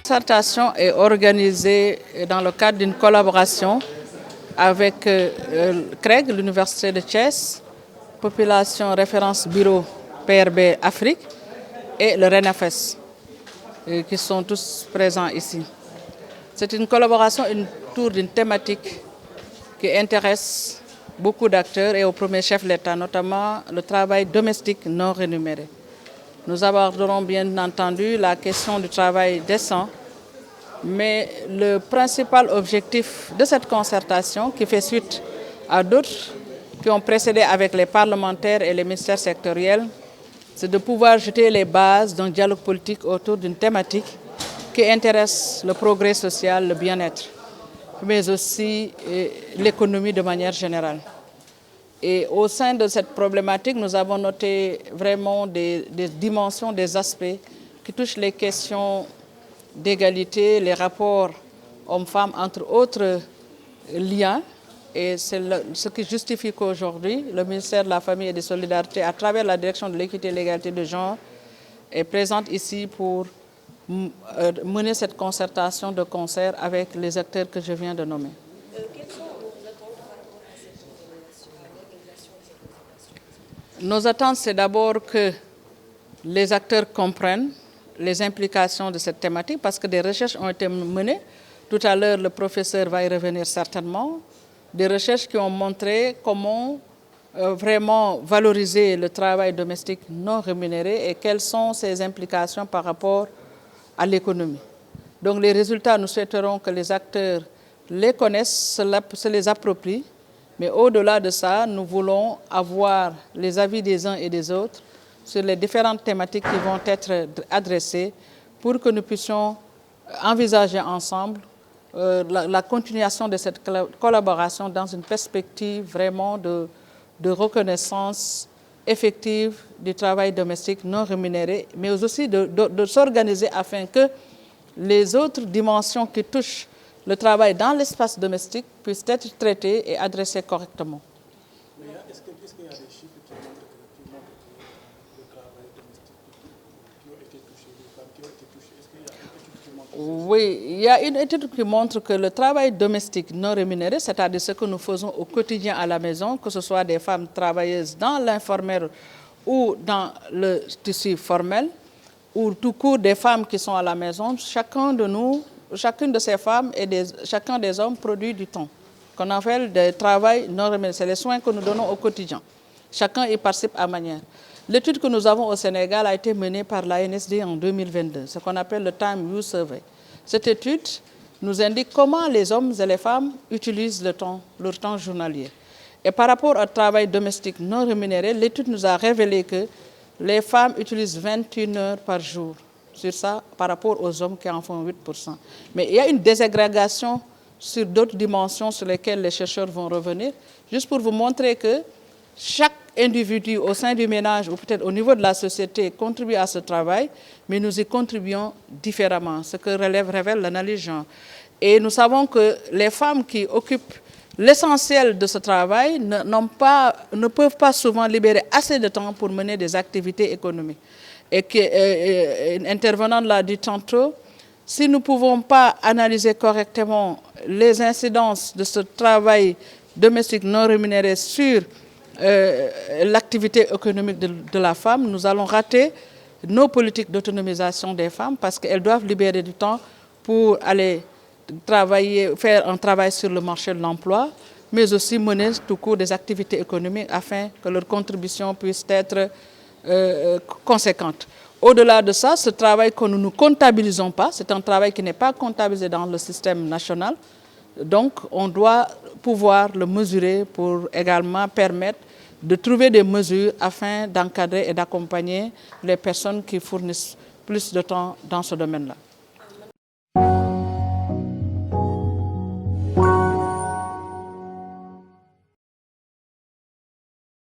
Concertation est organisée dans le cadre d'une collaboration avec CREG, l'Université de Thiès, Population Référence Bureau PRB Afrique et le RENAFES, qui sont tous présents ici. C'est une collaboration autour d'une thématique qui intéresse beaucoup d'acteurs et au premier chef de l'État, notamment le travail domestique non rémunéré. Nous aborderons bien entendu la question du travail décent, mais le principal objectif de cette concertation, qui fait suite à d'autres qui ont précédé avec les parlementaires et les ministères sectoriels, c'est de pouvoir jeter les bases d'un dialogue politique autour d'une thématique qui intéresse le progrès social, le bien-être, mais aussi l'économie de manière générale. Et au sein de cette problématique, nous avons noté vraiment des dimensions, des aspects qui touchent les questions d'égalité, les rapports hommes-femmes, entre autres liens. Et c'est ce qui justifie qu'aujourd'hui, le ministère de la Famille et des Solidarités, à travers la direction de l'équité et de l'égalité de genre, est présente ici pour mener cette concertation de concert avec les acteurs que je viens de nommer. Quelles sont vos attentes par rapport à cette organisation de cette concertation? Nos attentes, c'est d'abord que les acteurs comprennent les implications de cette thématique, parce que des recherches ont été menées. Tout à l'heure, le professeur va y revenir certainement. Des recherches qui ont montré comment vraiment valoriser le travail domestique non rémunéré et quelles sont ses implications par rapport à l'économie. Donc les résultats, nous souhaiterons que les acteurs les connaissent, se les approprient, mais au-delà de ça, nous voulons avoir les avis des uns et des autres sur les différentes thématiques qui vont être adressées pour que nous puissions envisager ensemble la continuation de cette collaboration dans une perspective vraiment de reconnaissance effective du travail domestique non rémunéré, mais aussi de s'organiser afin que les autres dimensions qui touchent le travail dans l'espace domestique puissent être traitées et adressées correctement. Mais est-ce qu'il y a des chiffres qui montrent que le travail domestique qui ont été touchés, les femmes qui ont été touchées, est-ce qu'il y a une étude qui montre ça? Oui, il y a une étude qui montre que le travail domestique non rémunéré, c'est-à-dire ce que nous faisons au quotidien à la maison, que ce soit des femmes travailleuses dans l'informel ou dans le tissu formel, ou tout court des femmes qui sont à la maison, chacun de nous, chacune de ces femmes et chacun des hommes produit du temps, qu'on appelle des travail non rémunéré. C'est les soins que nous donnons au quotidien. Chacun y participe à manière. L'étude que nous avons au Sénégal a été menée par l'ANSD en 2022, ce qu'on appelle le Time Use Survey. Cette étude nous indique comment les hommes et les femmes utilisent leur temps journalier. Et par rapport au travail domestique non rémunéré, l'étude nous a révélé que les femmes utilisent 21 heures par jour sur ça par rapport aux hommes qui en font 8%. Mais il y a une désagrégation sur d'autres dimensions sur lesquelles les chercheurs vont revenir, juste pour vous montrer que chaque individu au sein du ménage ou peut-être au niveau de la société contribue à ce travail, mais nous y contribuons différemment, ce que révèle l'analyse genre. Et nous savons que les femmes qui occupent l'essentiel de ce travail ne peuvent pas souvent libérer assez de temps pour mener des activités économiques. Et une intervenante l'a dit tantôt, si nous ne pouvons pas analyser correctement les incidences de ce travail domestique non rémunéré sur l'activité économique de la femme, nous allons rater nos politiques d'autonomisation des femmes parce qu'elles doivent libérer du temps pour aller travailler, faire un travail sur le marché de l'emploi, mais aussi mener tout court des activités économiques afin que leur contribution puisse être conséquente. Au-delà de ça, ce travail que nous ne comptabilisons pas, c'est un travail qui n'est pas comptabilisé dans le système national, donc on doit pouvoir le mesurer pour également permettre de trouver des mesures afin d'encadrer et d'accompagner les personnes qui fournissent plus de temps dans ce domaine-là.